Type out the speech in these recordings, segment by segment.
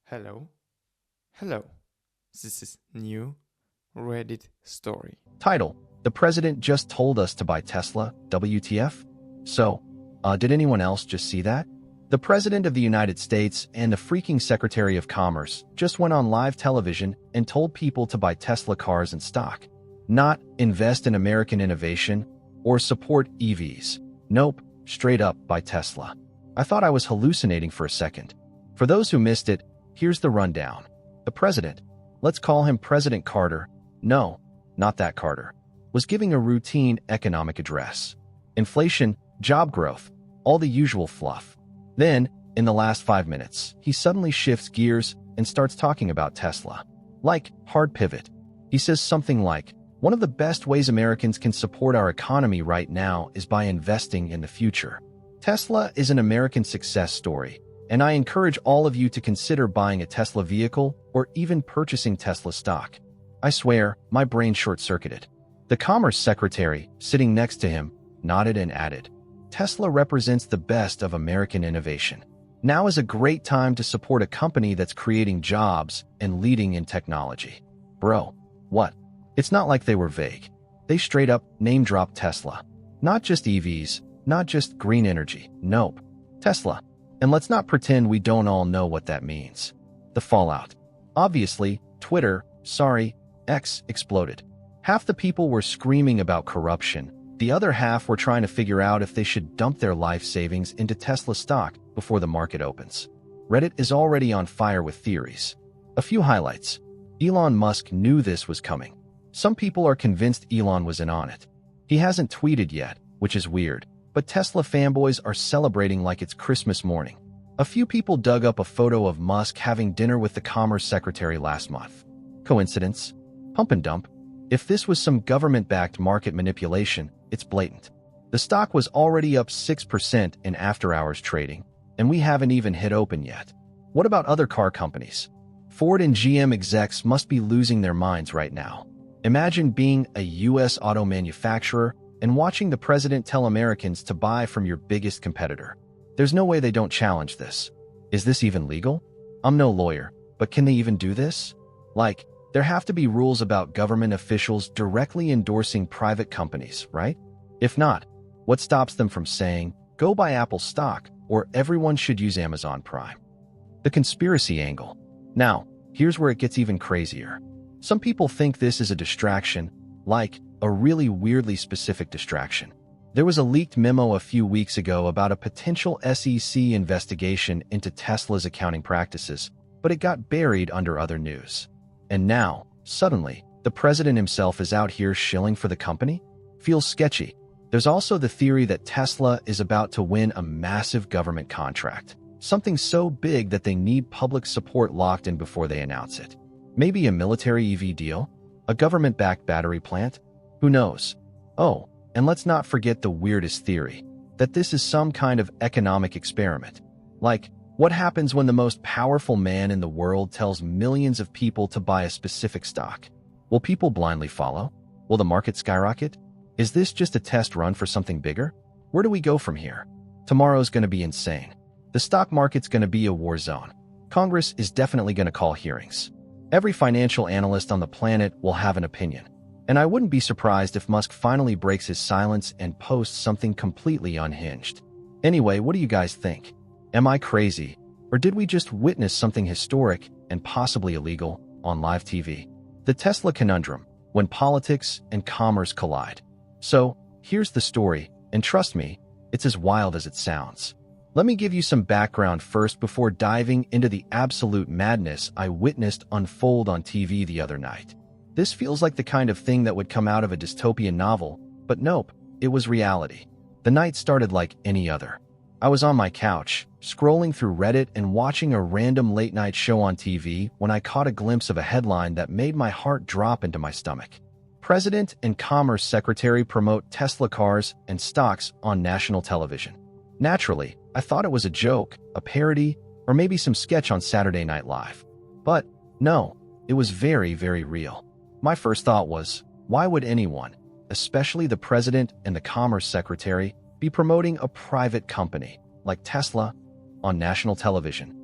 Hello, hello. This is new Reddit story. Title: The president just told us to buy Tesla. WTF? So, did anyone else just see that? The president of the United States and the freaking Secretary of Commerce just went on live television and told people to buy Tesla cars and stock. Not invest in American innovation or support EVs. Nope, straight up buy Tesla. I thought I was hallucinating for a second. For those who missed it, here's the rundown. The president, let's call him President Carter, no, not that Carter, was giving a routine economic address. Inflation, job growth, all the usual fluff. Then, in the last 5 minutes, he suddenly shifts gears and starts talking about Tesla. Like, hard pivot. He says something like, one of the best ways Americans can support our economy right now is by investing in the future. Tesla is an American success story, and I encourage all of you to consider buying a Tesla vehicle or even purchasing Tesla stock. I swear, my brain short-circuited. The Commerce Secretary, sitting next to him, nodded and added, Tesla represents the best of American innovation. Now is a great time to support a company that's creating jobs and leading in technology. Bro, what? It's not like they were vague. They straight up name-dropped Tesla. Not just EVs, not just green energy, nope. Tesla. And let's not pretend we don't all know what that means. The fallout. Obviously, X exploded. Half the people were screaming about corruption. The other half were trying to figure out if they should dump their life savings into Tesla stock before the market opens. Reddit is already on fire with theories. A few highlights. Elon Musk knew this was coming. Some people are convinced Elon was in on it. He hasn't tweeted yet, which is weird, but Tesla fanboys are celebrating like it's Christmas morning. A few people dug up a photo of Musk having dinner with the Commerce Secretary last month. Coincidence? Pump and dump? If this was some government-backed market manipulation, it's blatant. The stock was already up 6% in after-hours trading, and we haven't even hit open yet. What about other car companies? Ford and GM execs must be losing their minds right now. Imagine being a U.S. auto manufacturer and watching the president tell Americans to buy from your biggest competitor. There's no way they don't challenge this. Is this even legal? I'm no lawyer, but can they even do this? Like, there have to be rules about government officials directly endorsing private companies, right? If not, what stops them from saying, go buy Apple stock, or everyone should use Amazon Prime? The conspiracy angle. Now, here's where it gets even crazier. Some people think this is a distraction, like a really weirdly specific distraction. There was a leaked memo a few weeks ago about a potential SEC investigation into Tesla's accounting practices, but it got buried under other news. And now, suddenly, the president himself is out here shilling for the company? Feels sketchy. There's also the theory that Tesla is about to win a massive government contract, something so big that they need public support locked in before they announce it. Maybe a military EV deal? A government-backed battery plant? Who knows? Oh, and let's not forget the weirdest theory, that this is some kind of economic experiment. Like, what happens when the most powerful man in the world tells millions of people to buy a specific stock? Will people blindly follow? Will the market skyrocket? Is this just a test run for something bigger? Where do we go from here? Tomorrow's going to be insane. The stock market's going to be a war zone. Congress is definitely going to call hearings. Every financial analyst on the planet will have an opinion. And I wouldn't be surprised if Musk finally breaks his silence and posts something completely unhinged. Anyway, what do you guys think? Am I crazy? Or did we just witness something historic and possibly illegal on live TV? The Tesla conundrum, when politics and commerce collide. So, here's the story, and trust me, it's as wild as it sounds. Let me give you some background first before diving into the absolute madness I witnessed unfold on TV the other night. This feels like the kind of thing that would come out of a dystopian novel, but nope, it was reality. The night started like any other. I was on my couch, scrolling through Reddit and watching a random late-night show on TV when I caught a glimpse of a headline that made my heart drop into my stomach. President and Commerce Secretary promote Tesla cars and stocks on national television. Naturally, I thought it was a joke, a parody, or maybe some sketch on Saturday Night Live. But no, it was very, very real. My first thought was, why would anyone, especially the president and the Commerce Secretary, be promoting a private company like Tesla on national television?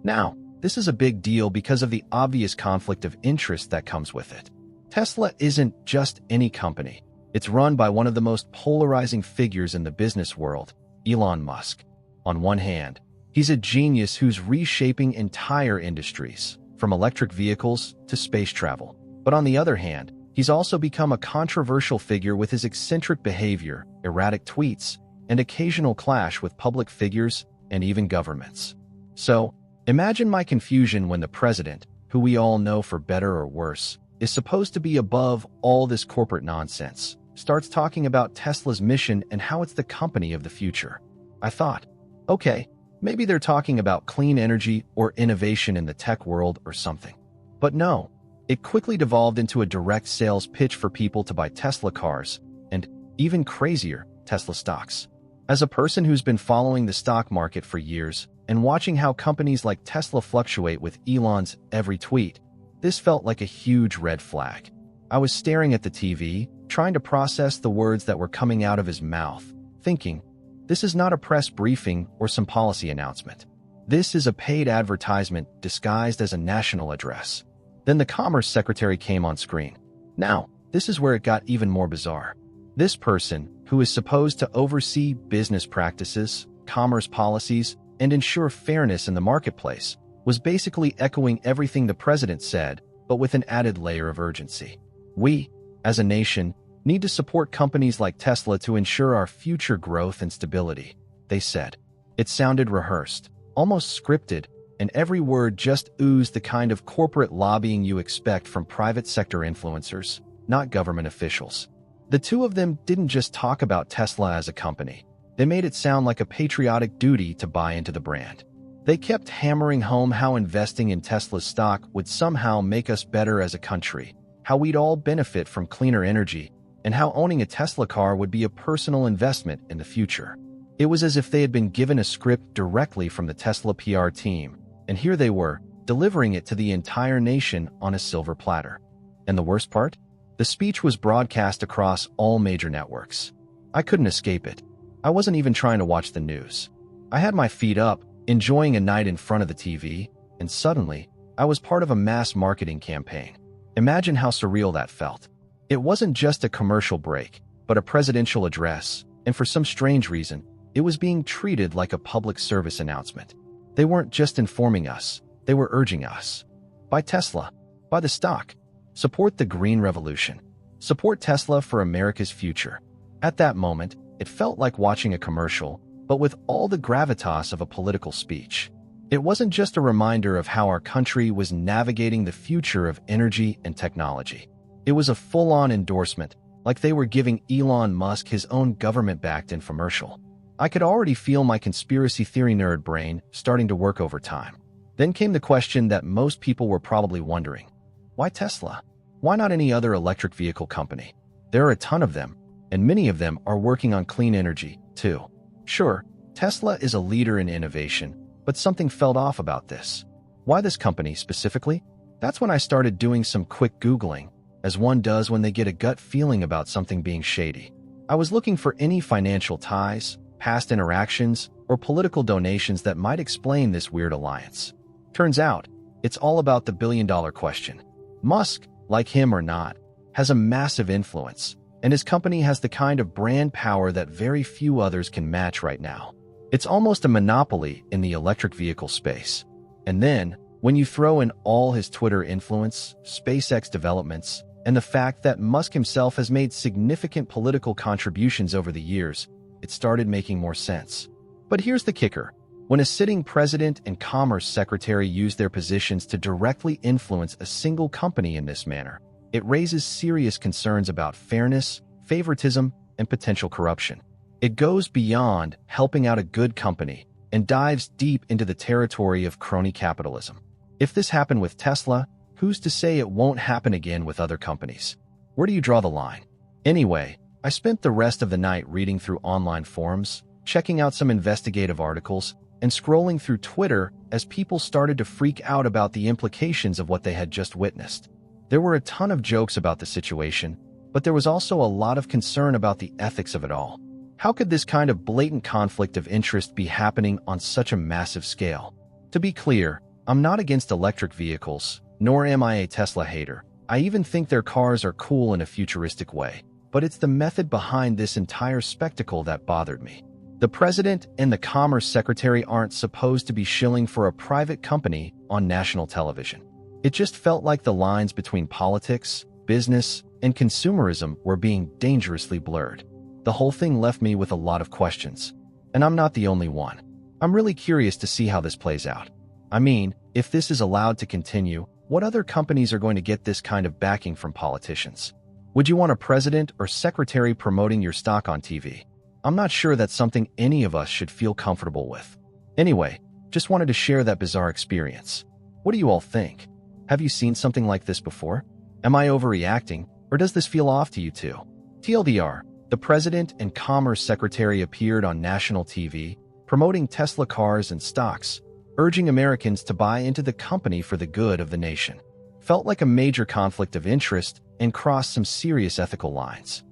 Now, This is a big deal because of the obvious conflict of interest that comes with it. Tesla isn't just any company. It's run by one of the most polarizing figures in the business world, Elon Musk. On one hand, he's a genius who's reshaping entire industries, from electric vehicles to space travel. But on the other hand, he's also become a controversial figure with his eccentric behavior, erratic tweets, and occasional clash with public figures and even governments. So, imagine my confusion when the president, who we all know for better or worse, is supposed to be above all this corporate nonsense, starts talking about Tesla's mission and how it's the company of the future. I thought, okay, maybe they're talking about clean energy or innovation in the tech world or something. But no, it quickly devolved into a direct sales pitch for people to buy Tesla cars and, even crazier, Tesla stocks. As a person who's been following the stock market for years and watching how companies like Tesla fluctuate with Elon's every tweet, this felt like a huge red flag. I was staring at the TV, trying to process the words that were coming out of his mouth, thinking, this is not a press briefing or some policy announcement. This is a paid advertisement disguised as a national address. Then the Commerce Secretary came on screen. Now, this is where it got even more bizarre. This person, who is supposed to oversee business practices, commerce policies, and ensure fairness in the marketplace, was basically echoing everything the president said, but with an added layer of urgency. We, as a nation, need to support companies like Tesla to ensure our future growth and stability, they said. It sounded rehearsed, almost scripted, and every word just oozed the kind of corporate lobbying you expect from private sector influencers, not government officials. The two of them didn't just talk about Tesla as a company. They made it sound like a patriotic duty to buy into the brand. They kept hammering home how investing in Tesla's stock would somehow make us better as a country, how we'd all benefit from cleaner energy, and how owning a Tesla car would be a personal investment in the future. It was as if they had been given a script directly from the Tesla PR team, and here they were, delivering it to the entire nation on a silver platter. And the worst part? The speech was broadcast across all major networks. I couldn't escape it. I wasn't even trying to watch the news. I had my feet up, enjoying a night in front of the TV, and suddenly, I was part of a mass marketing campaign. Imagine how surreal that felt. It wasn't just a commercial break, but a presidential address, and for some strange reason, it was being treated like a public service announcement. They weren't just informing us, they were urging us. Buy Tesla. Buy the stock. Support the green revolution. Support Tesla for America's future. At that moment, it felt like watching a commercial, but with all the gravitas of a political speech. It wasn't just a reminder of how our country was navigating the future of energy and technology. It was a full-on endorsement, like they were giving Elon Musk his own government-backed infomercial. I could already feel my conspiracy theory nerd brain starting to work overtime. Then came the question that most people were probably wondering. Why Tesla? Why not any other electric vehicle company? There are a ton of them, and many of them are working on clean energy, too. Sure, Tesla is a leader in innovation, but something felt off about this. Why this company specifically? That's when I started doing some quick Googling, as one does when they get a gut feeling about something being shady. I was looking for any financial ties, past interactions, or political donations that might explain this weird alliance. Turns out, it's all about the billion-dollar question. Musk, like him or not, has a massive influence, and his company has the kind of brand power that very few others can match right now. It's almost a monopoly in the electric vehicle space. And then, when you throw in all his Twitter influence, SpaceX developments, and the fact that Musk himself has made significant political contributions over the years, it started making more sense. But here's the kicker. When a sitting president and commerce secretary use their positions to directly influence a single company in this manner, it raises serious concerns about fairness, favoritism, and potential corruption. It goes beyond helping out a good company and dives deep into the territory of crony capitalism. If this happened with Tesla, who's to say it won't happen again with other companies? Where do you draw the line? Anyway, I spent the rest of the night reading through online forums, checking out some investigative articles, and scrolling through Twitter as people started to freak out about the implications of what they had just witnessed. There were a ton of jokes about the situation, but there was also a lot of concern about the ethics of it all. How could this kind of blatant conflict of interest be happening on such a massive scale? To be clear, I'm not against electric vehicles, nor am I a Tesla hater. I even think their cars are cool in a futuristic way. But it's the method behind this entire spectacle that bothered me. The president and the commerce secretary aren't supposed to be shilling for a private company on national television. It just felt like the lines between politics, business, and consumerism were being dangerously blurred. The whole thing left me with a lot of questions. And I'm not the only one. I'm really curious to see how this plays out. I mean, if this is allowed to continue, what other companies are going to get this kind of backing from politicians? Would you want a president or secretary promoting your stock on TV? I'm not sure that's something any of us should feel comfortable with. Anyway, just wanted to share that bizarre experience. What do you all think? Have you seen something like this before? Am I overreacting, or does this feel off to you too? TLDR, the president and commerce secretary appeared on national TV, promoting Tesla cars and stocks, urging Americans to buy into the company for the good of the nation. Felt like a major conflict of interest and crossed some serious ethical lines.